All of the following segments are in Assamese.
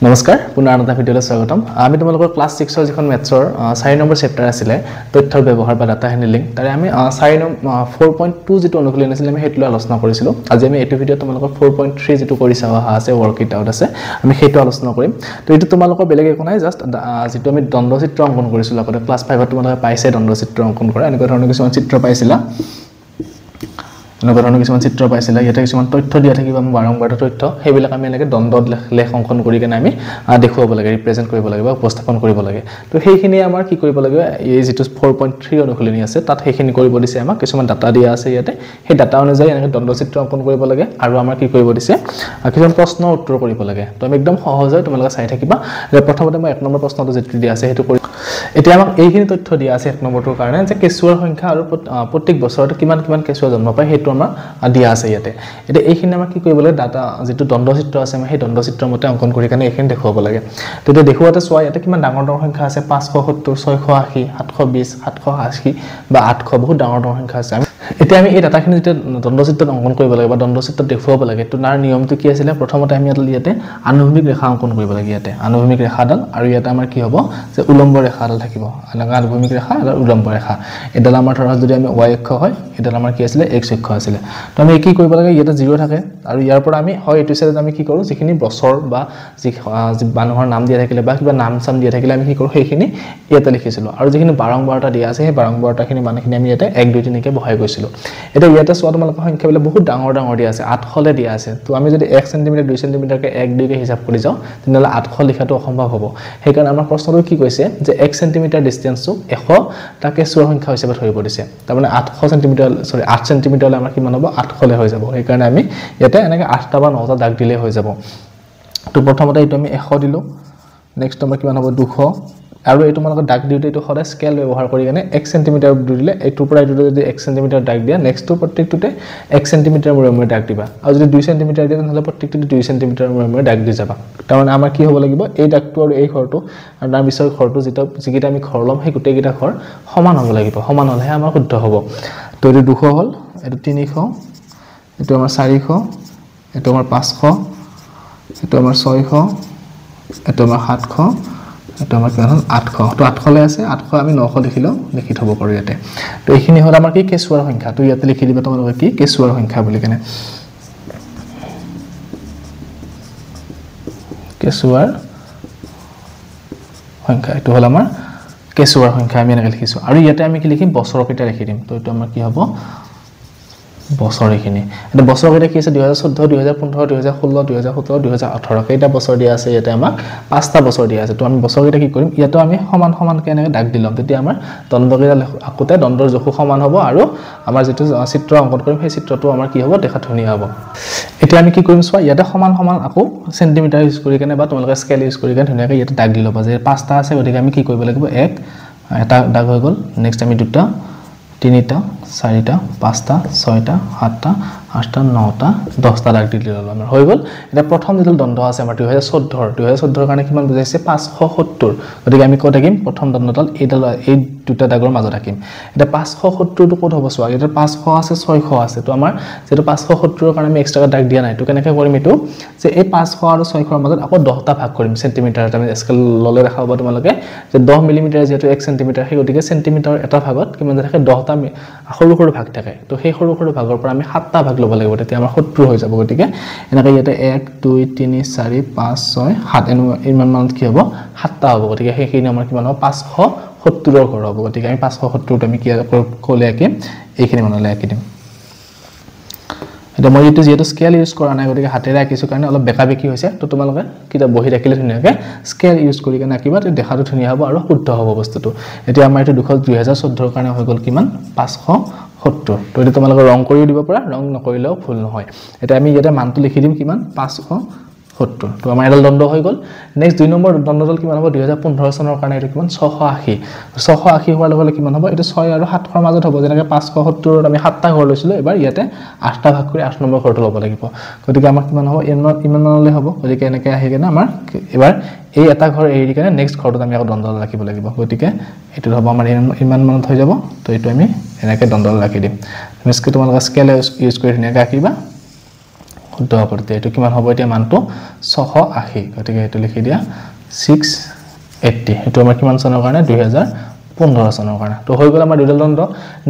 নমস্কাৰ পুনৰ আনটা ভিডিঅ'লৈ স্বাগতম আমি তোমালোকৰ ক্লাছ 6 ৰ যিখন মেথছৰ 4 নম্বৰ চেপ্টাৰ আছিল তথ্যৰ ব্যৱহাৰ বা ডাটা হ্যান্ডলিং তাৰে আমি 4.2 যেটো অনুকূলন আছিল আমি হেতু আলোচনা কৰিছিলো আজি আমি এটো ভিডিঅ তোমালোকৰ 4.3 যেটো কৰি চাওয়া আছে ওয়াৰ্কইট আউট আছে আমি হেতু আলোচনা কৰিম তো এটো তোমালোকৰ বেলেগ একো নাই জাস্ট যেটো আমি দণ্ডচিত্ৰ অংকন কৰিছিলো আগতে ক্লাছ 5 ত তোমালোকে পাইছে দণ্ডচিত্ৰ অংকন কৰা এনেকুৱা ধৰণৰ কিছুমান চিত্ৰ পাইছিলা এনেকুৱা ধৰণৰ কিছুমান চিত্ৰ পাইছিলা ইয়াতে কিছুমান তথ্য দিয়া থাকিব আমি বাৰংবাৰ তথ্য হেবিলাক আমি এনেকৈ দণ্ডত লেখ অংকন কৰি কেনে আমি দেখুৱাব লাগে ৰিপ্ৰেজেন্ট কৰিব লাগে বা উপস্থাপন কৰিব লাগে তো সেইখিনি আমাৰ কি কৰিব লাগে এই যেটো 4.3 অনুকূলনী আছে তাত সেইখিনি কৰিব দিছে আমাক কিছুমান ডাটা দিয়া আছে ইয়াতে সেই ডাটা অনুযায়ী এনেকৈ দণ্ডচিত্ৰ অংকন কৰিব লাগে আৰু আমাৰ কি কৰিব দিছে কিছুমান প্ৰশ্ন উত্তৰ কৰিব লাগে তো আমি একদম সহজে তোমালোকে চাই থাকিবা প্ৰথমতে মই 1 নম্বৰ প্ৰশ্নটো যেটো দিয়া আছে হেতু কৰি এতিয়া আমাক এইখিনি তথ্য দিয়া আছে 1 নম্বৰটোৰ কাৰণে যে কেঁচুৱাৰ সংখ্যা আৰু প্ৰত্যেক বছৰতে কিমান কেঁচুৱা জন্ম পায় হেতু আমাৰ দিয়া আছে ইয়াতে এটা এইখিনি আমাৰ কি কৰিব লাগে ডাটা যেটো দণ্ডচিত্ৰ আছে আমি সেই দণ্ডচিত্ৰৰ মতে অংকন কৰি কেনে এইখিনি দেখুৱাব লাগে তো এটা দেখুৱাতে চোৱা ইয়াতে কিমান ডাঙৰ সংখ্যা আছে 570 680 720 780 বা 800 বহুত ডাঙৰ সংখ্যা আছে এতিয়া আমি এই ডাটাখিনি যেটা দণ্ডচিত্ৰত অংকন কৰিব লাগে বা দণ্ডচিত্ৰত দেখুৱাব লাগে তো তাৰ নিয়মটো কি আছিল প্ৰথমতে আমি ইয়াতে আনুভূমিক ৰেখা অংকন কৰিব লাগে ইয়াতে আনুভূমিক ৰেখাডাল আৰু ইয়াতে আমাৰ কি হ'ব যে উলম্ব ৰেখাডাল থাকিব এনেকা আনুভূমিক ৰেখা আৰু উলম্ব ৰেখা এডাল আমাৰ ধৰা যদি আমি y অক্ষ হয় এডাল আমাৰ কি আছিল x অক্ষ আছিল তো আমি কি কৰিব লাগে ইয়াতে 0 থাকে আৰু ইয়াৰ পৰা আমি হয় এটো সাইডত আমি কি কৰো যিখিনি বছৰ বা যি মানুহৰ নাম দিয়া থাকিলে বা কিবা নাম সাম দিয়া থাকিলে আমি কি কৰো সেইখিনি ইয়াতে লিখিছিলো আৰু যিখিনি বাৰংবাৰটা দিয়া আছে সেই বাৰংবাৰটাখিনি মানখিনি আমি ইয়াতে 1 2 3 কে বহাই গৈছিলো এটা ইয়াতে সোৱা তোমালোকৰ সংখ্যাবিলাক বহুত ডাঙৰ দিয়া আছে 800 লে দিয়া আছে তো আমি যদি 1 সেমি 2 সেমি কে 1 2 কে হিসাব কৰি যাও তেনলে 800 লিখাটো অসম্ভৱ হ'ব হেকাৰণে আমাৰ প্ৰশ্নটো কি কৈছে যে 1 সেমি ডিসটেন্সটো 100 তাকে সোৱা সংখ্যা হিচাপে ধৰিব দিছে তাৰ মানে 800 সেমি 8 সেমি লে আমাৰ কিমান হ'ব 800 লে হৈ যাব হেকাৰণে আমি ইয়াতে এনেকে 8টা বা 9টা দাগ দিলে হৈ যাব তো প্ৰথমতে এটো আমি 100 দিলো নেক্সট আমাৰ কিমান হ'ব 200 আৰু এই তোমালোকৰ দাগ দিওতে এটো সদায় স্কেল ব্যৱহাৰ কৰি কেনে 1 সেমি দিলে এটোৰ পৰা এটো যদি 1 সেমি দাগ দিয়া নেক্সটটো প্ৰত্যেকটোতে 1 সেমি মূৰে দাগ দিবা আৰু যদি 2 সেমি দিয়া তেনহলে প্ৰত্যেকটোতে 2 সেমি মূৰে দাগ দি যাবা তাৰমানে আমাৰ কি হ'ব লাগিব এই দাগটো আৰু এই ঘৰটো আৰু তাৰ পিছৰ ঘৰটো যিকিটা আমি ঘৰ লম সেই গোটেই কিটা ঘৰ সমান হ'ব লাগিব সমান হলেহে আমাৰ শুদ্ধ হ'ব তো এটো 200 হ'ল এটো 300 এটো আমাৰ 400 এটো আমাৰ 500 এটো আমাৰ 600 এটো আমাৰ 700 এটো আমাৰ কিমান 800 তো 800 লে আছে 800 আমি 900 লিখিলো লিখি থব পাৰো ইয়াতে তো এইখিনি হ'ল আমাৰ কি কেঁচুৱাৰ সংখ্যা তো ইয়াতে লিখি দিবা তোমালোকে কি কেঁচুৱাৰ সংখ্যা বুলি কেনে কেঁচুৱাৰ সংখ্যা এটো হ'ল আমাৰ কেঁচুৱাৰ সংখ্যা আমি এনেকৈ লিখিছো আৰু ইয়াতে আমি কি লিখিম বছৰ কেইটা লিখি দিম তো এটো আমাৰ কি হ'ব বছৰ এখিনি এটা বছৰ কেইটা কি আছে 2014 2015 2016 2017 2018 কেইটা বছৰ দিয়া আছে ইয়াতে আমাক 5টা বছৰ দিয়া আছে তো আমি বছৰ কেইটা কি কৰিম ইয়াতো আমি সমান কেনে দাগ দিলম তেতিয়া আমাৰ দণ্ডকেইটা আকোতে দণ্ডৰ জখু সমান হ'ব আৰু আমাৰ যেটো চিত্ৰ অংকন কৰিম সেই চিত্ৰটো আমাৰ কি হ'ব দেখা ধুনীয়া হ'ব এতিয়া আমি কি কৰিম চোৱা ইয়াতে সমান আকৌ সেন্টিমিটাৰ ইউজ কৰি কেনে বা তোমালোকে স্কেল ইউজ কৰি কেনে ধুনীয়াকৈ ইয়াতে দাগ দি লবা যে 5টা আছে গতিকে আমি কি কৰিব লাগিব এটা দাগ হৈ গল নেক্সট আমি দুটা তিনিটা চাৰিটা পাঁচটা ছয়টা সাতটা আঠটা নটা 10টা দাগ দি দিলো আমাৰ হৈ গল এটা প্ৰথম যেটো দণ্ড আছে আমাৰ 2014 কাৰণে কিমান বুজাইছে 570 গতিকে আমি কত থাকিম প্ৰথম দণ্ডডাল এই দুটা দাগৰ মাজত থাকিম এটা 570 টো কত হ'ব চোৱা এটা 500 আছে 600 আছে তো আমাৰ যেটো 570 ৰ কাৰণে আমি এক্সট্ৰা দাগ দিয়া নাই তো কেনেকৈ কৰিম এটো যে এই 500 আৰু 600 ৰ মাজত আকৌ 10টা ভাগ কৰিম সেন্টিমিটাৰত আমি স্কেল ললে দেখাব তোমালোকে যে 10 মিলিমিটাৰ যেটো 1 সেন্টিমিটাৰ সেই গতিকে সেন্টিমিটাৰ এটা ভাগত কিমান থাকে 10টা সৰু ভাগ থাকে তো সেই সৰু ভাগৰ পৰা আমি 7টা ভাগ লব লাগিব তেতিয়া আমাৰ 70 হৈ যাব গতিকে এনেকৈ ইয়াতে 1 2 3 4 5 6 7 ইমান মানত কি হ'ব 7টা হ'ব গতিকে সেইখিনি আমাৰ কিমান হ'ব 570 ৰ ঘৰ হ'ব গতিকে আমি 570 টো আমি কি ক'লে আকিম এইখিনি মানলে আকি দিম এটা মই এটো যেটো স্কেল ইউজ কৰা নাই গতিকে হাতেৰে আকিছো কাৰণে অলপ বেকাবেকি হৈছে তো তোমালোকে কিটা বহি ৰাখিলে ধুনীয়াকৈ স্কেল ইউজ কৰি কেনে আকিবা তে দেখাটো ধুনীয়া হ'ব আৰু শুদ্ধ হ'ব বস্তুটো এতিয়া আমাৰ এটো 2014 ৰ কাৰণে হৈ গল কিমান 570 তো এটা তোমালোকে ৰং কৰিও দিব পাৰা ৰং নকৰিলেও ভুল নহয় এটা আমি ইয়াতে মানটো লিখি দিম কিমান 570 তো আমাৰ এডাল দণ্ড হৈ গল নেক্সট 2 নম্বৰ দণ্ডডাল কিমান হ'ব 2015 চনৰ কাৰণে এটো কিমান 680 হোৱাৰ লগে কিমান হ'ব এটো 6 আৰু 7 ৰ মাজত হ'ব যেনেকৈ 570 ৰ আমি 7টা ঘৰ লৈছিলো এবাৰ ইয়াতে 8টা ভাগ কৰি 8 নম্বৰ ঘৰটো ল'ব লাগিব গতিকে আমাৰ কিমান হ'ব ইমান মানলে হ'ব গতিকে এনেকৈ আহি কেনে আমাৰ এবাৰ এই এটা ঘৰ এৰি কেনে নেক্সট ঘৰটোত আমি আকৌ দণ্ডডাল ৰাখিব লাগিব গতিকে এটো হ'ব আমাৰ ইমান মানত হৈ যাব তো এটো আমি এনেকৈ দণ্ডডাল ৰাখি দিম মিস্কি তোমালোকে স্কেল ইউজ কৰি ধুনীয়াকৈ আকিবা শুদ্ধ হ'ব তেতিয়া এইটো কিমান হ'ব এতিয়া মানটো 680 গতিকে এইটো লিখি দিয়া 680 এইটো আমাৰ কিমান চনৰ কাৰণে 2015 চনৰ কাৰণে তো হৈ গ'ল আমাৰ দুইডাল দণ্ড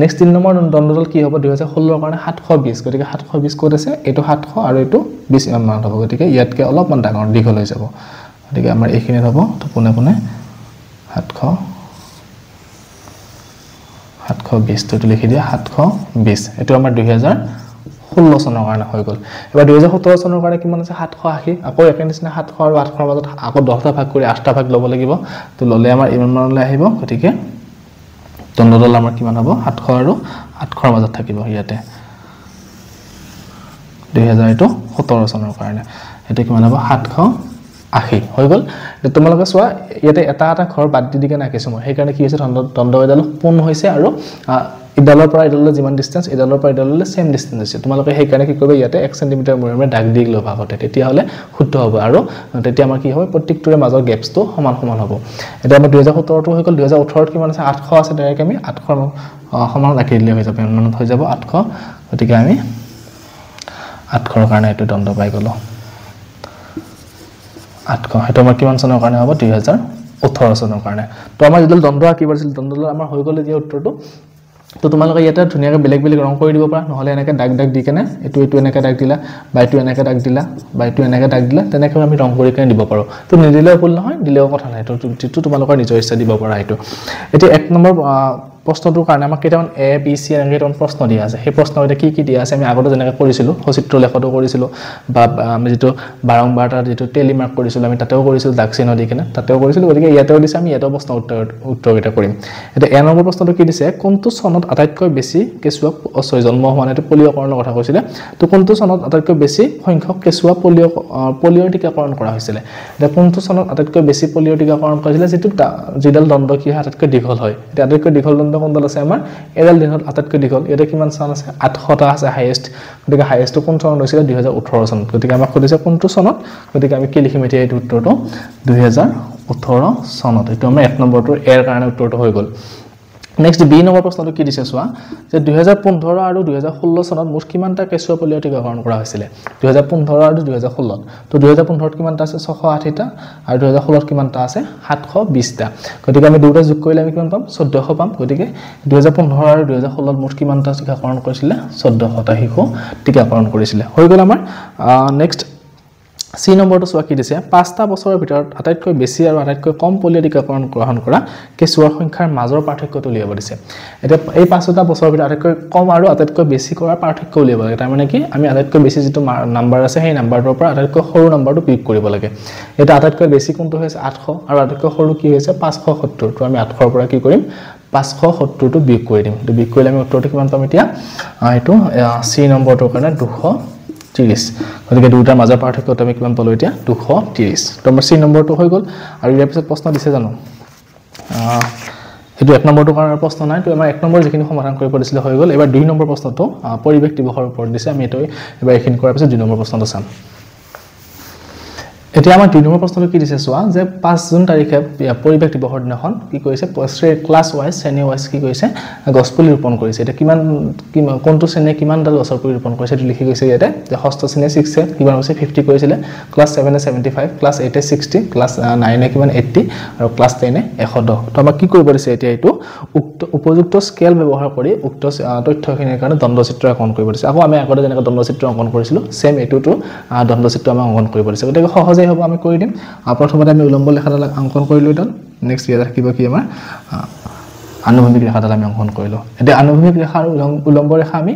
নেক্সট 3 নম্বৰ দণ্ডডাল কি হ'ব 2016 ৰ কাৰণে 720 গতিকে 720 ক'ত আছে এইটো 700 আৰু এইটো 20 ইমান মান হ'ব গতিকে ইয়াতকে অলপমান ডাঙৰ দীঘল হৈ যাব গতিকে আমাৰ এইখিনিত হ'ব তো পোনে পোনে 720 তো লিখি দিয়া 720 এটো আমাৰ 2016 চনৰ কাৰণে হৈ গ'ল এবাৰ 2017 চনৰ কাৰণে কিমান আছে 780 আকৌ একে নিচিনা 700 আৰু 800 ৰ মাজত আকৌ 10টা ভাগ কৰি 8টা ভাগ ল'ব লাগিব তো ললে আমাৰ ইমান মানলৈ আহিব গতিকে দণ্ডডাল আমাৰ কিমান হ'ব 700 আৰু 800 ৰ মাজত থাকিব ইয়াতে 2017 চনৰ কাৰণে এটো কিমান হ'ব 780 হৈ গ'ল তোমালোকে চোৱা ইয়াতে এটা এটা ঘৰ বাদ দি দিকে নাকিছো মই সেই কাৰণে কি হৈছে দণ্ডডাল পূৰ্ণ হৈছে আৰু ইডালৰ পৰা ইডাললৈ যিমান ডিসটেন্স ইডালৰ পৰা ইডাললৈ সেম ডিসটেন্স আছে তোমালোকে সেই কাৰণে কি কৰিবা ইয়াতে 1 সেন্টিমিটাৰ মূৰে ডাক দি লবা আগতে তেতিয়া হলে শুদ্ধ হ'ব আৰু তেতিয়া আমাৰ কি হ'ব প্ৰত্যেকটোৰে মাজৰ গেপছটো সমান সমান হ'ব এটা আমাৰ 2017 টো হৈ গ'ল 2018 ত কিমান আছে 800 আছে ডাইৰেক্ট আমি 800 সমান ৰাখি দিলে হৈ যাব মানত হৈ যাব 800 গতিকে আমি 800 ৰ কাৰণে এইটো দণ্ড পাই গলো 800 হেটো আমাৰ কিমান চনৰ কাৰণে হ'ব 2018 চনৰ কাৰণে তো আমাৰ যেডাল দণ্ড আঁকিব আছিল দণ্ডডাল আমাৰ হৈ গ'ল যে উত্তৰটো তো তোমালোকে ইয়াতে ধুনিয়াকৈ বেলেগ বেলেগ ৰং কৰি দিব পাৰা নহলে এনেকৈ দাগ দাগ দি কেনে এটো এনেকৈ দাগ দিলা বা এটো এনেকৈ দাগ দিলা বা এটো এনেকৈ দাগ দিলা তেনেকৈ আমি ৰং কৰি কেনে দিব পাৰো তো নিদিলেও ভুল নহয় দিলেও কথা নাই তো যেটো তোমালোকৰ নিজৰ ইচ্ছা দিব পাৰা এটো এটো 1 নম্বৰ প্ৰশ্নটোৰ কাৰণে আমাক কেইটামান এ বি সি এনেকৈ কেইটামান প্ৰশ্ন দিয়া আছে সেই প্ৰশ্নতে কি দিয়া আছে আমি আগতে যেনেকৈ কৰিছিলো সচিত্ৰ লেখটো কৰিছিলো বা আমি যেটো বাৰংবাৰটা যেটো টেলি মাৰ্ক কৰিছিলো আমি তাতেও কৰিছিলো দাগ চিহ্ন দি কেনে তাতেও কৰিছিলো গতিকে ইয়াতেও দিছে আমি ইয়াতেও প্ৰশ্ন উত্তৰ এটা কৰিম এটা এ নম্বৰ প্ৰশ্নটো কি দিছে কোনটো চনত আটাইতকৈ বেছি কেঁচুৱা জন্ম হোৱা নাই পলিঅকৰণৰ কথা কৈছিলে তো কোনটো চনত আটাইতকৈ বেছি সংখ্যক কেঁচুৱা পলিঅৰ টিকাকৰণ কৰা হৈছিল এটা কোনটো চনত আটাইতকৈ বেছি পলিঅৰ টিকাকৰণ কৰিছিল যেটো জিডাল দণ্ড কি আটাইতকৈ দীঘল হয় এটা আটাইতকৈ দীঘল দণ্ড কোনডাল আছে আমাৰ এডাল দিনত আটাইতকৈ দীঘল এটা কিমান চন আছে 800টা আছে হাইয়েস্ট গতিকে হাইয়েস্ট কোন চনত হৈছিল 2018 চনত গতিকে আমাক কৈছে কোনটো চনত গতিকে আমি কি লিখিম এতিয়া এই উত্তৰটো 2018 চনত এটো আমাৰ 1 নম্বৰটোৰ এৰ কাৰণে উত্তৰটো হৈ গ'ল নেক্সট বি নম্বৰ প্ৰশ্নটো কি দিছে চোৱা যে 2015 আৰু 2016 চনত মুঠ কিমানটা কেঁচুৱা পলিঅ টিকাকৰণ কৰা হৈছিল 2015 আৰু 2016 তো 2015 ত কিমানটা আছে 680টা আৰু 2016 ত কিমানটা আছে 720টা গতিকে আমি দুটা যোগ কৰিলে আমি কিমান পাম 1400 পাম গতিকে 2015 আৰু 2016 ত মুঠ কিমানটা টিকাকৰণ কৰিছিল 1400টা শিশু টিকাকৰণ কৰিছিল হৈ গ'ল আমাৰ নেক্সট সি নম্বৰটো চোৱা কি দিছে 5টা বছৰৰ ভিতৰত আটাইতকৈ বেছি আৰু আটাইতকৈ কম পলিঅ টিকাকৰণ গ্ৰহণ কৰা কেঁচুৱাৰ সংখ্যাৰ মাজৰ পাৰ্থক্যটো উলিয়াব দিছে এটা এই 5টা বছৰৰ ভিতৰত আটাইতকৈ কম আৰু আটাইতকৈ বেছি কৰাৰ পাৰ্থক্য উলিয়াব লাগে তাৰ মানে কি আমি আটাইতকৈ বেছি যেটো নাম্বাৰ আছে সেই নাম্বাৰটোৰ পৰা আটাইতকৈ সৰু নাম্বাৰটো বিয়োগ কৰিব লাগে এটা আটাইতকৈ বেছি কোনটো হৈছে 800 আৰু আটাইতকৈ সৰু কি হৈছে 570 তো আমি 800 ৰ পৰা কি কৰিম 570 টো বিয়োগ কৰি দিম তো বিয়োগ কৰিলে আমি উত্তৰটো কিমান পাম এতিয়া এটো সি নম্বৰটোৰ কাৰণে 230 গতিকে দুটাৰ মাজৰ পাৰ্থক্যটো আমি কিমান পালো এতিয়া 230 তো আমাৰ সি নম্বৰটো হৈ গ'ল আৰু ইয়াৰ পিছত প্ৰশ্ন দিছে জানো এটো 1 নম্বৰটো কাৰণে প্ৰশ্ন নাই তো আমাৰ 1 নম্বৰ যিখিনি সমাধান কৰিব দিছিল হৈ গ'ল এবাৰ 2 নম্বৰ প্ৰশ্নটো পৰিৱেশ দিৱসৰ ওপৰত দিছে আমি এটো এবাৰ এইখিনি কৰাৰ পিছত 2 নম্বৰ প্ৰশ্নটো চাম এতিয়া আমাৰ 2 নম্বৰ প্ৰশ্নটো কি দিছে চোৱা যে 5 জুন তাৰিখে পৰিৱেশ দিৱসৰ দিনাখন কি কৰিছে ক্লাছ ওয়াইজ শ্ৰেণী ওয়াইজ কি কৰিছে গছপুলি ৰোপণ কৰিছে এটা কিমান কোনটো শ্ৰেণীয়ে কিমানডাল গছৰ পুলি ৰোপণ কৰিছে এটো লিখি গৈছে ইয়াতে যে ষষ্ঠ শ্ৰেণীয়ে 6 এ কিমান হৈছে 50 কৰিছিলে ক্লাছ 7 এ 75 ক্লাছ 8 এ 60 ক্লাছ 9 এ কিমান 80 আৰু ক্লাছ 10 এ 110 তো আমাক কি কৰিব দিছে এতিয়া এটো উপযুক্ত স্কেল ব্যৱহাৰ কৰি উক্ত তথ্যখিনিৰ কাৰণে দণ্ডচিত্ৰ অংকন কৰিব দিছে আকৌ আমি আগতে যেনেকৈ দণ্ডচিত্ৰ অংকন কৰিছিলো সেম এটোটো দণ্ডচিত্ৰ আমি অংকন কৰিব দিছে গতিকে সহজ হ'ব আমি কৰি দিম প্ৰথমতে আমি উলম্ব ৰেখাডাল অংকন কৰিলো এটা নেক্সট ইয়াত ৰাখিব কি আমাৰ আনুভূমিক ৰেখাডাল আমি অংকন কৰিলো এতিয়া আনুভূমিক ৰেখা আৰু উলম্ব ৰেখা আমি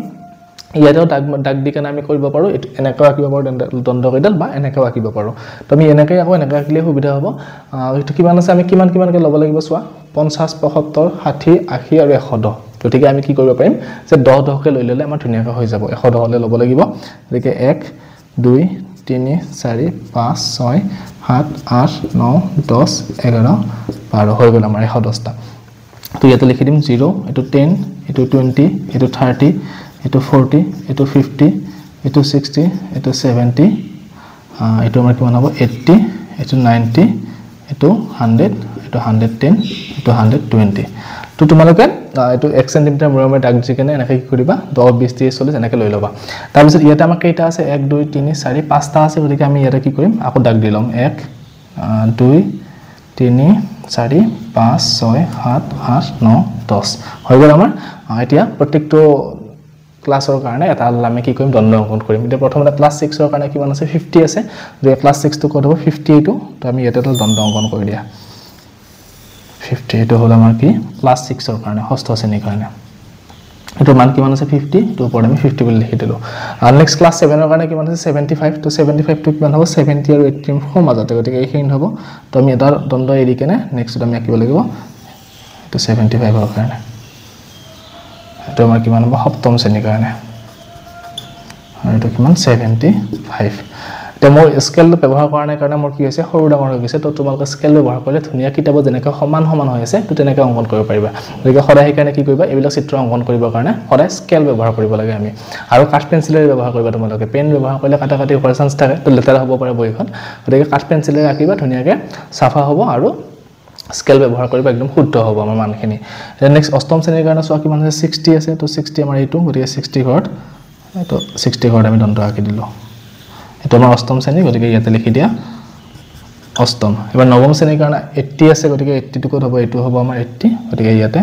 ইয়াতেও দাগ দি কেনে আমি কৰিব পাৰো এনেকৈ আঁকিব পাৰো দণ্ডকেইডাল বা এনেকৈ আঁকিব পাৰো তো আমি এনেকৈ আকৌ এনেকৈ আঁকিলে সুবিধা হ'ব এটো কিমান আছে আমি কিমানকৈ ল'ব লাগিব চোৱা 50 75 60 80 আৰু 110 গতিকে আমি কি কৰিব পাৰিম যে 10 কে লৈ ললে আমাৰ ধুনিয়াকৈ হৈ যাব 110 লৈ ল'ব লাগিব গতিকে 1 2 3 4 5 6 7 8 9 10 11 12 হৈ গ'ল আমাৰ 110টা তো ইয়াতে লিখি দিম 0 এটো 10 এটো 20 এটো 30 এটো 40 এটো 50 এটো 60 এটো 70 এটো আমাৰ কিমান হ'ব 80 এটো 90 এটো 100 এটো 110 এটো 120 তো তোমালোকে এইটো 1 সেন্টিমিটাৰ মূৰে দাগ দি কেনে এনেকৈ কি কৰিবা 10 20 30 40 এনেকৈ লৈ ল'বা তাৰ পিছত ইয়াতে আমাৰ কেইটা আছে 1 2 3 4 5টা আছে গতিকে আমি ইয়াতে কি কৰিম আকৌ দাগ দি লম 1 2 3 4 5 6 7 8 9 10 হৈ গ'ল আমাৰ এতিয়া প্ৰত্যেকটো ক্লাছৰ কাৰণে এটা আমি কি কৰিম দণ্ড অংকন কৰিম এতিয়া প্ৰথমতে ক্লাছ 6 ৰ কাৰণে কিমান আছে 50 আছে যে ক্লাছ 6 টো কত হ'ব 58 তো আমি ইয়াতে দণ্ড অংকন কৰি দিয়া 58 হল আমাৰ কি ক্লাছ 6 ৰ কাৰণে ষষ্ঠ শ্ৰেণীৰ কাৰণে এটো মান কিমান আছে 50 তো ওপৰত আমি 50 বুলি লিখি দিলো আৰু নেক্সট ক্লাছ 7 ৰ কাৰণে কিমান আছে 75 তো 75 টো কিমান হ'ব 70 আৰু 80 ৰ মাজতে গতিকে এইখিনি হ'ব তো আমি এটা দণ্ড এৰি কেনে নেক্সট আমি আঁকিব লাগিব তো 75 ৰ কাৰণে এটো আমাৰ কিমান হ'ব সপ্তম শ্ৰেণীৰ কাৰণে আৰু এটো কিমান 75 তে মই স্কেলটো ব্যৱহাৰ কৰা নাই কাৰণে মোৰ কি হৈছে সৰু ডাঙৰ হৈ গৈছে তো তোমালোকে স্কেল ব্যৱহাৰ কৰিলে ধুনীয়া কিতাপত যেনেকৈ সমান হৈ আছে তো তেনেকৈ অংকন কৰিব পাৰিবা গতিকে সদায় সেইকাৰণে কি কৰিবা এইবিলাক চিত্ৰ অংকন কৰিবৰ কাৰণে সদায় স্কেল ব্যৱহাৰ কৰিব লাগে আমি আৰু কাঠ পেন্সিলেৰে ব্যৱহাৰ কৰিবা তোমালোকে পেন ব্যৱহাৰ কৰিলে কাটা কাটি হোৱাৰ চান্স থাকে তো লেতেৰা হ'ব পাৰে বহিখন গতিকে কাঠ পেন্সিলেৰে আঁকিবা ধুনীয়াকৈ চাফা হ'ব আৰু স্কেল ব্যৱহাৰ কৰিবা একদম শুদ্ধ হ'ব আমাৰ মানখিনি নেক্সট অষ্টম শ্ৰেণীৰ কাৰণে চোৱা কিমান আছে 60 আছে তো 60 আমাৰ এইটো গতিকে 60 ঘৰত তো 60 ঘৰত আমি দণ্ড আঁকি দিলো এটো আমাৰ অষ্টম শ্ৰেণী গতিকে ইয়াতে লিখি দিয়া অষ্টম এবাৰ নৱম শ্ৰেণীৰ কাৰণে 80 আছে গতিকে 80 টো কত হ'ব এটো হ'ব আমাৰ 80 গতিকে ইয়াতে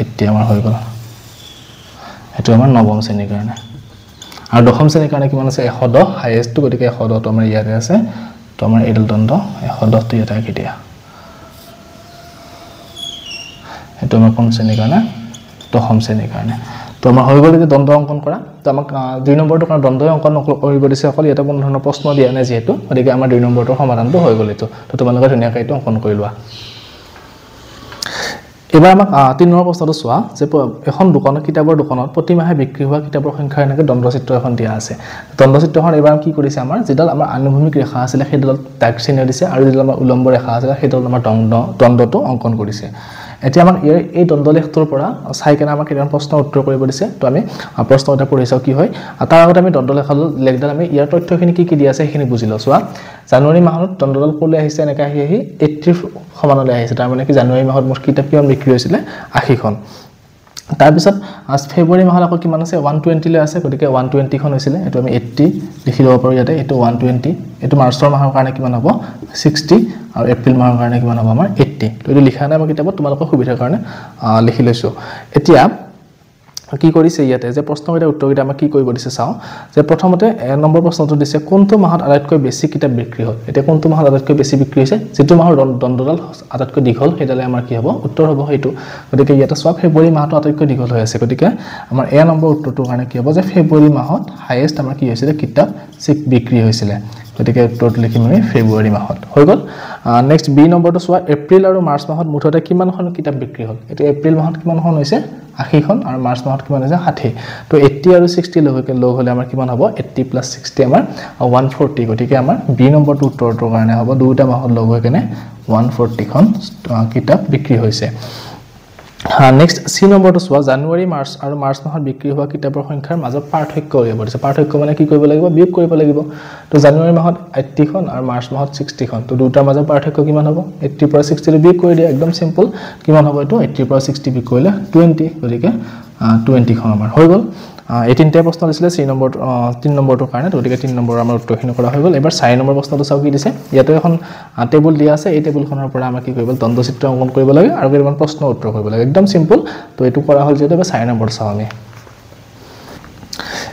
80 আমাৰ হৈ গ'ল এটো আমাৰ নৱম শ্ৰেণীৰ কাৰণে আৰু দশম শ্ৰেণীৰ কাৰণে কিমান আছে 110 হাইয়েষ্ট গতিকে 110 টো আমাৰ ইয়াতে আছে তো আমাৰ এডাল দণ্ড 110 টো ইয়াতে আঁকি দিয়া এটো আমাৰ কোন শ্ৰেণীৰ কাৰণে দশম শ্ৰেণীৰ কাৰণে তো আমাৰ হৈ গ'ল যে দণ্ড অংকন কৰা তো আমাক 2 নম্বৰটো কাৰণ দণ্ড অংকন কৰিব দিছে অকল ইয়াতে কোনো ধৰণৰ প্ৰশ্ন দিয়া নাই যেহেতু গতিকে আমাৰ 2 নম্বৰটোৰ সমাধানটো হৈ গ'ল এটো তো তোমালোকে ধুনীয়াকৈ এটো অংকন কৰি লোৱা এবাৰ আমাক 3 নম্বৰ প্ৰশ্নটো চোৱা যে এখন দোকানত কিতাপৰ দোকানত প্ৰতি মাহে বিক্ৰী হোৱা কিতাপৰ সংখ্যা এনেকৈ দণ্ডচিত্ৰ এখন দিয়া আছে দণ্ডচিত্ৰখন এবাৰ কি কৰিছে আমাৰ যেডাল আমাৰ আনুভূমিক ৰেখা আছিল সেইডাল দাগ চিহ্ন দিছে আৰু যেডাল আমাৰ উলম্ব ৰেখা আছিল সেইডাল আমাৰ দণ্ডটো অংকন কৰিছে এতিয়া আমাক এই দণ্ডলেখটোৰ পৰা চাই কেনে আমাক কেইটামান প্ৰশ্ন উত্তৰ কৰিব দিছে তো আমি প্ৰশ্ন এটা পঢ়ি চাও কি হয় তাৰ আগতে আমি দণ্ডলেখডাল আমি ইয়াৰ তথ্যখিনি কি দিয়া আছে সেইখিনি বুজি লও চোৱা জানুৱাৰী মাহত দণ্ডডাল ক'লৈ আহিছে এনেকৈ আহি 80 সমানলৈ আহিছে তাৰ মানে কি জানুৱাৰী মাহত মোৰ কিতাপ কিমান বিক্ৰী হৈছিল 80খন তাৰ পিছত ফেব্ৰুৱাৰী মাহত আকৌ কিমান আছে 120 লৈ আছে গতিকে 120 খন হৈছিল এটো আমি 80 লিখি লব পাৰো ইয়াতে এটো 120 এটো মাৰ্চৰ মাহৰ কাৰণে কিমান হ'ব 60 আৰু এপ্ৰিল মাহৰ কাৰণে কিমান হ'ব আমাৰ 80 তো এটো লিখা নাই মই কিতাপত তোমালোকৰ সুবিধাৰ কাৰণে লিখি লৈছো এতিয়া কি কৰিছে ইয়াতে যে প্ৰশ্নকেইটা উত্তৰকেইটা আমাক কি কৰিব দিছে চাও যে প্ৰথমতে 1 নম্বৰ প্ৰশ্নটো দিছে কোনটো মাহত আটাইতকৈ বেছি কিতাপ বিক্ৰী হ'ল এতিয়া কোনটো মাহত আটাইতকৈ বেছি বিক্ৰী হৈছে যেটো মাহৰ দণ্ডডাল আটাইতকৈ দীঘল হেডালে আমাৰ কি হ'ব উত্তৰ হ'ব হেতু গতিকে ইয়াতে সব ফেব্ৰুৱাৰী মাহটো আটাইতকৈ দীঘল হৈ আছে গতিকে আমাৰ এ নম্বৰ উত্তৰটোৰ কাৰণে কি হ'ব যে ফেব্ৰুৱাৰী মাহত হাইয়েষ্ট আমাৰ কি হৈছিল কিতাপ বিক্ৰী হৈছিল গতিকে উত্তৰটো লিখিম আমি ফেব্ৰুৱাৰী মাহত হৈ গ'ল নেক্সট বি নম্বৰটো চোৱা এপ্ৰিল আৰু মাৰ্চ মাহত মুঠতে কিমানখন কিতাপ বিক্ৰী হ'ল এটা এপ্ৰিল মাহত কিমানখন হৈছে 80 খন আৰু মাৰ্চ মাহত কিমান হৈছে 60 তো 80 আৰু 60 লগ হলে আমাৰ কিমান হ'ব 80 + 60 আমাৰ 140 গতিকে আমাৰ বি নম্বৰটো উত্তৰটোৰ কাৰণে হ'ব দুটা মাহত লগ হৈ কেনে 140 খন কিতাপ বিক্ৰী হৈছে নেক্সট সি নম্বৰটো চোৱা জানুৱাৰী মাৰ্চ আৰু মাৰ্চ মাহত বিক্ৰী হোৱা কিতাপৰ সংখ্যাৰ মাজত পাৰ্থক্য হৈ পৰিছে পাৰ্থক্য মানে কি কৰিব লাগিব বিয়োগ কৰিব লাগিব তো জানুৱাৰী মাহত 80 খন আৰু মাৰ্চ মাহত 60 খন তো দুটাৰ মাজত পাৰ্থক্য কিমান হ'ব 80 পৰা 60 বিয়োগ কৰি দিয়া একদম সিম্পল কিমান হ'ব এটো 80 পৰা 60 বিয়োগ কৰিলে 20 গতিকে 20 খন আমাৰ হৈ গ'ল এই তিনটা প্ৰশ্ন দিছিলে 3 নম্বৰটোৰ কাৰণে গতিকে 3 নম্বৰ আমাৰ উত্তৰখিনি কৰা হৈ গ'ল এবাৰ 4 নম্বৰ প্ৰশ্নটো চাও কি দিছে ইয়াতে এখন টেবুল দিয়া আছে এই টেবুলখনৰ পৰা আমাৰ কি কৰিব দণ্ডচিত্ৰ অংকন কৰিব লাগে আৰু কেইটামান প্ৰশ্ন উত্তৰ কৰিব লাগে একদম সিম্পল তো এটো কৰা হ'ল যেটো 4 নম্বৰ চাও আমি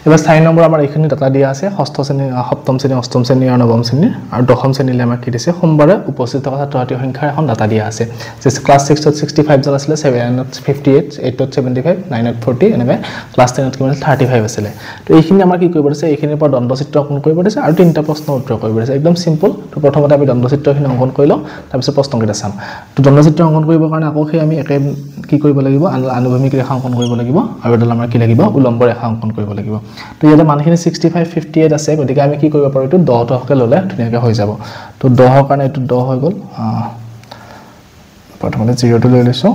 এবাৰ 4 নম্বৰ আমাৰ এইখিনি ডাটা দিয়া আছে ষষ্ঠ শ্ৰেণী সপ্তম শ্ৰেণী অষ্টম শ্ৰেণী আৰু নৱম শ্ৰেণী আৰু দশম শ্ৰেণীলৈ আমাক কি দিছে সোমবাৰে উপস্থিত থকা ছাত্ৰছাত্ৰীৰ সংখ্যাৰ এখন ডাটা দিয়া আছে যে ক্লাছ 6 ত 65 জন আছিল 7 ত 58 8 ত 75 9 ত 40 এনেকৈ ক্লাছ 10 ত কিমান 35 আছিল তো এইখিনি আমাৰ কি কৰিব দিছে এইখিনিৰ পৰা দণ্ডচিত্ৰ অংকন কৰিব দিছে আৰু তিনটা প্ৰশ্ন উত্তৰ কৰিব দিছে একদম সিম্পল তো প্ৰথমতে আমি দণ্ডচিত্ৰখিনি অংকন কৰি লওঁ তাৰ পিছত প্ৰশ্নকেইটা চাম তো দণ্ডচিত্ৰ অংকন কৰিবৰ কাৰণে আকৌ আমি একে কি কৰিব লাগিব আনুভূমিক ৰেখা অংকন কৰিব লাগিব আৰু এডাল আমাৰ কি লাগিব উলম্ব ৰেখা অংকন কৰিব লাগিব তো ইয়াতে মানখিনি 65 58 আছে গতিকে আমি কি কৰিব পাৰো এটো 10 টকে ললে ধুনীয়াকৈ হৈ যাব তো 10 ৰ কাৰণে এটো 10 হৈ গ'ল প্ৰথমতে 0 টো লৈ লৈছো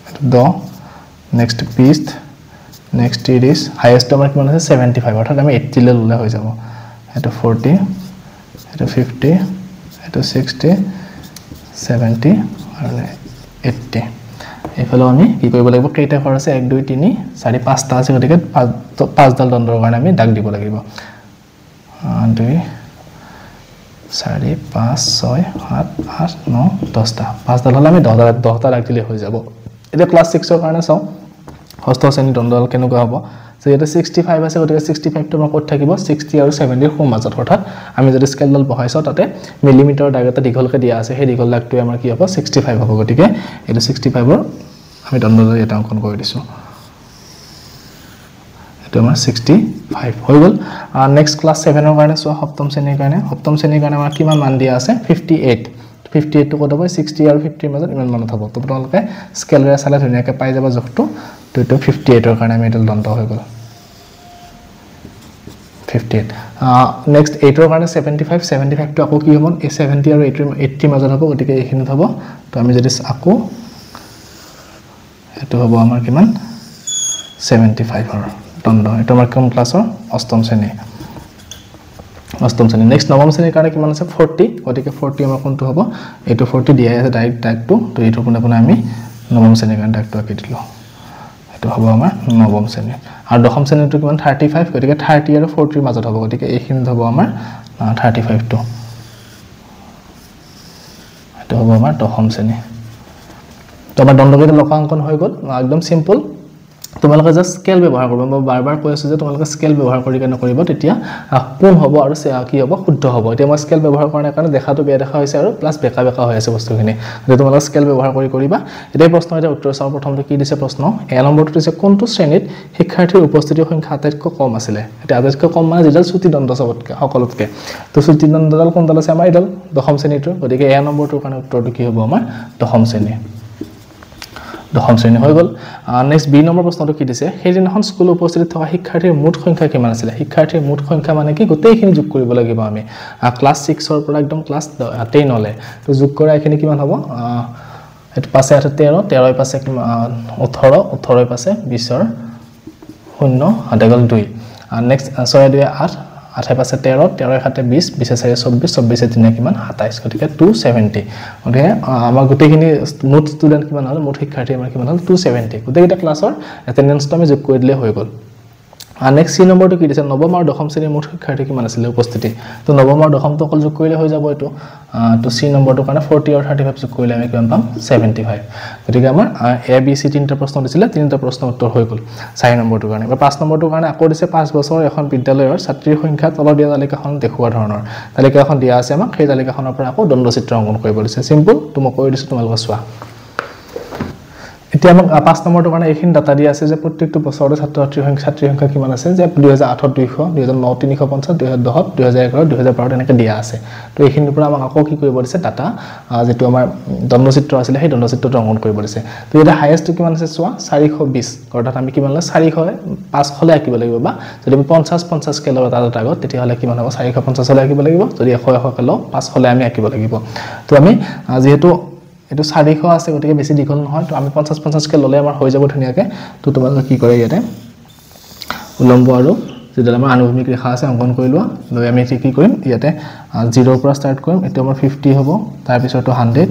এটো 10 নেক্সট 20 নেক্সট 30 হাইয়েষ্ট আমাৰ কিমান আছে 75 অৰ্থাৎ আমি 80 লৈ ললে হৈ যাব এটো 40 এটো 50 এটো 60 70 আৰু 80 এইফালে আমি কি কৰিব লাগিব কেইটা ঘৰ আছে 1 2 3 4 5টা আছে গতিকে 5ডাল দণ্ডৰ কাৰণে আমি দাগ দিব লাগিব 2 4 5 6 7 8 9 10টা 5ডাল হলে আমি 10টা দাগ দিলে হৈ যাব এতিয়া ক্লাস 6 ৰ কাৰণে চাও ষষ্ঠ শ্ৰেণী দণ্ডডাল কেনেকুৱা হ'ব সো এটা 65 আছে গতিকে 65 টো আমাৰ ক'ত থাকিব 60 আৰু 70 ৰ সম মাজত অৰ্থাৎ আমি যদি স্কেলডাল বহাইছো তাতে মিলিমিটাৰ দাগ এটা দীঘলকে দিয়া আছে সেই দীঘল দাগটো আমাৰ কি হ'ব 65 হ'ব গতিকে এটা 65 ৰ আমি দণ্ডডাল এটা অঙ্কন কৰি দিছো এটা আমাৰ 65 হৈ গল নেক্সট ক্লাস 7 ৰ কাৰণে সো সপ্তম শ্ৰেণীৰ কাৰণে আমাৰ কিমান মান দিয়া আছে 58 টো কত হ'ব 60 আৰু 50 ৰ মাজত ইমান মান হ'ব তো আপোনালোকে স্কেলৰে চালে ধুনিয়াকৈ পাই যাব জখটো তো 58 ৰ কাৰণে আমি এটা দণ্ড হৈ গল 58 নেক্সট 8 ৰ কাৰণে 75 টো আকৌ কি হ'ব এই 70 আৰু 80 মাজত হ'ব গতিকে এইখিনিত হ'ব তো আমি যদি আকৌ এটো হ'ব আমাৰ কিমান 75 ৰ দণ্ড এটা আমাৰ কোন ক্লাছৰ অষ্টম শ্ৰেণী নেক্সট নৱম শ্ৰেণীৰ কাৰণে কিমান আছে 40 গতিকে 40 আমাৰ কোনটো হ'ব এটো 40 দিয়া আছে ডাইৰেক্ট দাগটো তো এটো কোনে আমি নৱম শ্ৰেণীৰ কাৰণে দাগটো আঁকি দিলো এটো হ'ব আমাৰ নৱম শ্ৰেণী আৰু দশম শ্ৰেণীটো কিমান 35 গতিকে 30 আৰু 40 ৰ মাজত হ'ব গতিকে এইখিনি হ'ব আমাৰ 35 টো এটো হ'ব আমাৰ দশম শ্ৰেণী তো আমাৰ দণ্ডকেইটা লকাংকন হৈ গল একদম সিম্পল তোমালোকে জাস্ট স্কেল ব্যৱহাৰ কৰিবা মই বাৰবাৰ কৈ আছো যে তোমালোকে স্কেল ব্যৱহাৰ কৰি কেনে কৰিব তেতিয়া কোন হ'ব আৰু কি হ'ব শুদ্ধ হ'ব এতিয়া মই স্কেল ব্যৱহাৰ কৰাৰ কাৰণে দেখাটো বেয়া দেখা হৈছে আৰু প্লাস বেকা হৈ আছে বস্তুখিনি যদি তোমালোকে স্কেল ব্যৱহাৰ কৰিবা এটাই প্ৰশ্ন এটা উত্তৰ চাও প্ৰথমতে কি দিছে প্ৰশ্ন এ নম্বৰটো দিছে কোনটো শ্ৰেণীত শিক্ষাৰ্থীৰ উপস্থিতিৰ সংখ্যা আটাইতকৈ কম আছিল এটা আটাইতকৈ কম মানে যেডাল চুটি দণ্ড সবতকে সকলোতকে তো চুটি দণ্ডডাল কোনডাল আছে আমাৰ এডাল দশম শ্ৰেণীটো গতিকে এ নম্বৰটোৰ কাৰণে উত্তৰটো কি হ'ব আমাৰ দশম শ্ৰেণী হৈ গল নেক্সট বি নম্বৰ প্ৰশ্নটো কি দিছে সেইদিনাখন স্কুল উপস্থিত থকা শিক্ষাৰ্থীৰ মুঠ সংখ্যা কিমান আছিল শিক্ষাৰ্থীৰ মুঠ সংখ্যা মানে কি গোটেইখিনি যোগ কৰিব লাগিব আমি ক্লাস 6 ৰ পৰা একদম ক্লাস 10 লে তো যোগ কৰা এখিনি কিমান হ'ব এটো পাছে 13 13 পাছে 18 18 পাছে 20 ৰ 0 হাতেগল 2 নেক্সট 6 2 8 8 পাছে 13 13 7 20 20 4 24 24 3 কিমান 27 গতিকে 270 গতিকে আমাৰ গোটেইখিনি মুঠ ষ্টুডেন্ট কিমান হ'ল মুঠ শিক্ষাৰ্থী আমাৰ কিমান হ'ল 270 গোটেইটা ক্লাছৰ এটেন্ডেন্সটো আমি যোগ কৰি দিলে হৈ গল নেক্সট সি নম্বৰটো কি দিছে নৱম আৰু দশম শ্ৰেণীৰ মুঠ শিক্ষাৰ্থী কিমান আছিল উপস্থিতি তো নৱম আৰু দশমটো অকল যোগ কৰিলে হৈ যাব এটো তো সি নম্বৰটো কাৰণে 40 আৰু 35 যোগ কৰিলে আমি কিমান পাম 75 গতিকে আমাৰ এ বি সি তিনটা প্ৰশ্ন দিছিলে তিনটা প্ৰশ্ন উত্তৰ হৈ গল 4 নম্বৰটোৰ কাৰণে বা 5 নম্বৰটোৰ কাৰণে আকৌ দিছে 5 বছৰৰ এখন বিদ্যালয়ৰ ছাত্ৰীৰ সংখ্যা তলৰ দিয়া তালিকাখন দেখুওৱা ধৰণৰ তালিকাখন দিয়া আছে আমাক সেই তালিকাখনৰ পৰা আকৌ দণ্ডচিত্ৰ অংকন কৰিব দিছে সিম্পল তো মই কৈ দিছো তোমালোকে চোৱা এতিয়া আমাক 5 নম্বৰটোৰ কাৰণে এইখিনি ডাটা দিয়া আছে যে প্ৰত্যেকটো বছৰৰ ছাত্ৰীৰ সংখ্যা কিমান আছে যে 2008 200 2009 350 2010 2011 2012 এনেকৈ দিয়া আছে তো এইখিনিৰ পৰা আমাক আকৌ কি কৰিব দিছে ডাটা যেটো আমাৰ দণ্ডচিত্ৰ আছিল সেই দণ্ডচিত্ৰটো অংকন কৰিব দিছে তো এটা হাইয়েস্ট কিমান আছে চোৱা 420 অৰ্থাৎ আমি কিমান ল 400 5 হলে আকিব লাগিব বা যদি 50 স্কেলৰ এটা আগত তেতিয়া হলে কিমান হ'ব 450 হলে আকিব লাগিব যদি 100 কল 5 হলে আমি আকিব লাগিব তো আমি যেহেতু এটো 400 আছে গতিকে বেছি দীঘল নহয় তো আমি 50 কে ললে আমাৰ হৈ যাব ধুনিয়াকে তো তোমালোকে কি কৰে ইয়াতে উলম্ব আৰু যেডাল আমাৰ আনুভূমিক ৰেখা আছে অংকন কৰি লোৱা লৈ আমি কি কৰিম ইয়াতে 0 ৰ পৰা ষ্টাৰ্ট কৰিম এটো আমাৰ 50 হ'ব তাৰ পিছতো 100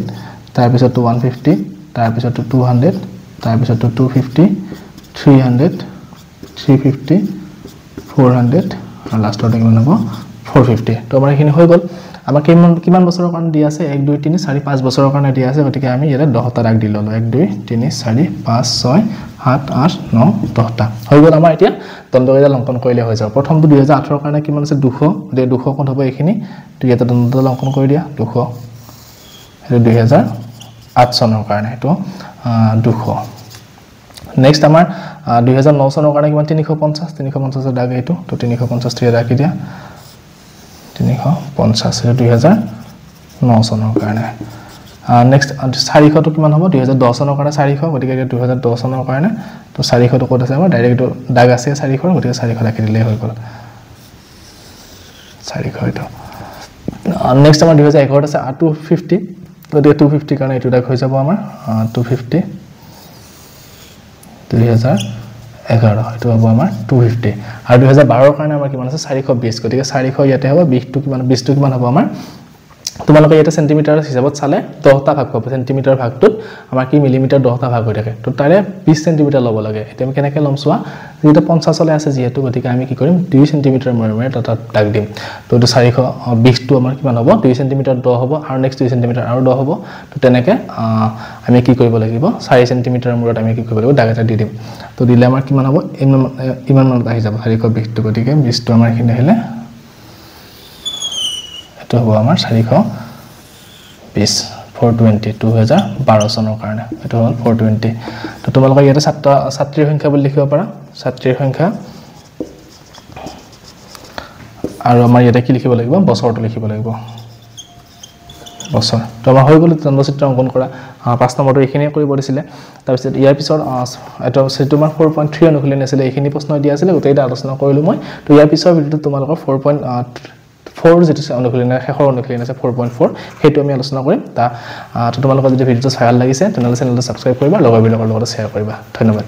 তাৰ পিছতো 150 তাৰ পিছতো 200 তাৰ পিছতো 250 300 350 400 আৰু লাষ্টতে কিমান হ'ব 450 তো আমাৰ এখিনি হৈ গল আমাৰ কিমান বছৰৰ কাৰণে দিয়া আছে 1 2 3 4 5 বছৰৰ কাৰণে দিয়া আছে গতিকে আমি ইয়াতে 10টা দাগ দি ললো 1 2 3 4 5 6 7 8 9 10টা হৈ গল আমাৰ এতিয়া দণ্ডকেইটা অংকন কৰিলে হৈ যাব প্ৰথমটো 2018 ৰ কাৰণে কিমান আছে 200 গতিকে 200 কোন হ'ব এইখিনি তো ইয়াতে দণ্ডকেইটা অংকন কৰি দিয়া 200 এটা 2008 চনৰ কাৰণে এটো 200 নেক্সট আমাৰ 2009 চনৰ কাৰণে কিমান 350 দাগ এইটো তো 350 টি ৰাখি দিয়া 350 2009 চনৰ কাৰণে নেক্সট 400 টো কিমান হ'ব 2010 চনৰ কাৰণে 400 গতিকে 2010 চনৰ কাৰণে তো 400 টো ক'ত আছে আমাৰ ডাইৰেক্ট দাগ আছে 400 গতিকে 400 ৰাখি দিলে হৈ গল 400 টো নেক্সট আমাৰ 2011 আছে 250 গতিকে 250 কাৰণে এটো দাগ হৈ যাব আমাৰ 250 2011 এটো হ'ব আমাৰ 250 আৰু 2012 ৰ কাৰণে আমাৰ কিমান আছে 420 গতিকে 400 ইয়াতে হ'ব 20 টো কিমান হ'ব আমাৰ তোমালোকে এটা সেন্টিমিটাৰ হিচাপত চালে 10টা ভাগ পাব সেন্টিমিটাৰ ভাগটোত আমাৰ কি মিলিমিটাৰ 10টা ভাগ হৈ থাকে তো তাৰে 20 সেন্টিমিটাৰ ল'ব লাগে এতিয়া আমি কেনেকৈ ল'ম চোৱা যেটা 50 লৈ আছে যেহেতু গতিকে আমি কি কৰিম 2 সেন্টিমিটাৰ মৰে তাত দাগ দিম তো 420 টো আমাৰ কিমান হ'ব 2 সেন্টিমিটাৰ 10 হ'ব আৰু নেক্সট 2 সেন্টিমিটাৰ আৰু 10 হ'ব তো তেনেকৈ আমি কি কৰিব লাগিব 4 সেন্টিমিটাৰ মূৰত আমি কি কৰিব লাগিব দাগ এটা দি দিম তো দিলে আমাৰ কিমান হ'ব ইমান মানত আহি যাব 420 টো গতিকে 20 টো আমাৰ খিনি আহিলে এটো হ'ব আমাৰ 420 420 2012 চনৰ কাৰণে এটো হ'ল 420 তো তোমালোকে ইয়াতে ছাত্ৰীৰ সংখ্যা বুলি লিখিব পাৰা ছাত্ৰীৰ সংখ্যা আৰু আমাৰ ইয়াতে কি লিখিব লাগিব বছৰটো লিখিব লাগিব বছৰ তো আমাৰ হৈ গ'ল দ্বন্দ্বচিত্ৰ অংকন কৰা 5 নম্বৰটো এইখিনিয়ে কৰিব দিছিলে তাৰ পিছত ইয়াৰ পিছত এটা আছে তোমাৰ 4.3 অনুশীলনী আছিল এইখিনি প্ৰশ্ন দিয়া আছিল গোটেইটা আলোচনা কৰিলো মই তো ইয়াৰ পিছৰ ভিডিওটো তোমালোকৰ 4 যেটো অনুশীলনী শেষৰ অনুশীলনী আছে 4.4 হেতু আমি আলোচনা কৰিম তা তোমালোকৰ যদি ভিডিওটো ভাল লাগিছে তেনেহলে চেনেলটো সাবস্ক্ৰাইব কৰিবা লগৰবিলাকৰ লগত শ্বেয়াৰ কৰিবা ধন্যবাদ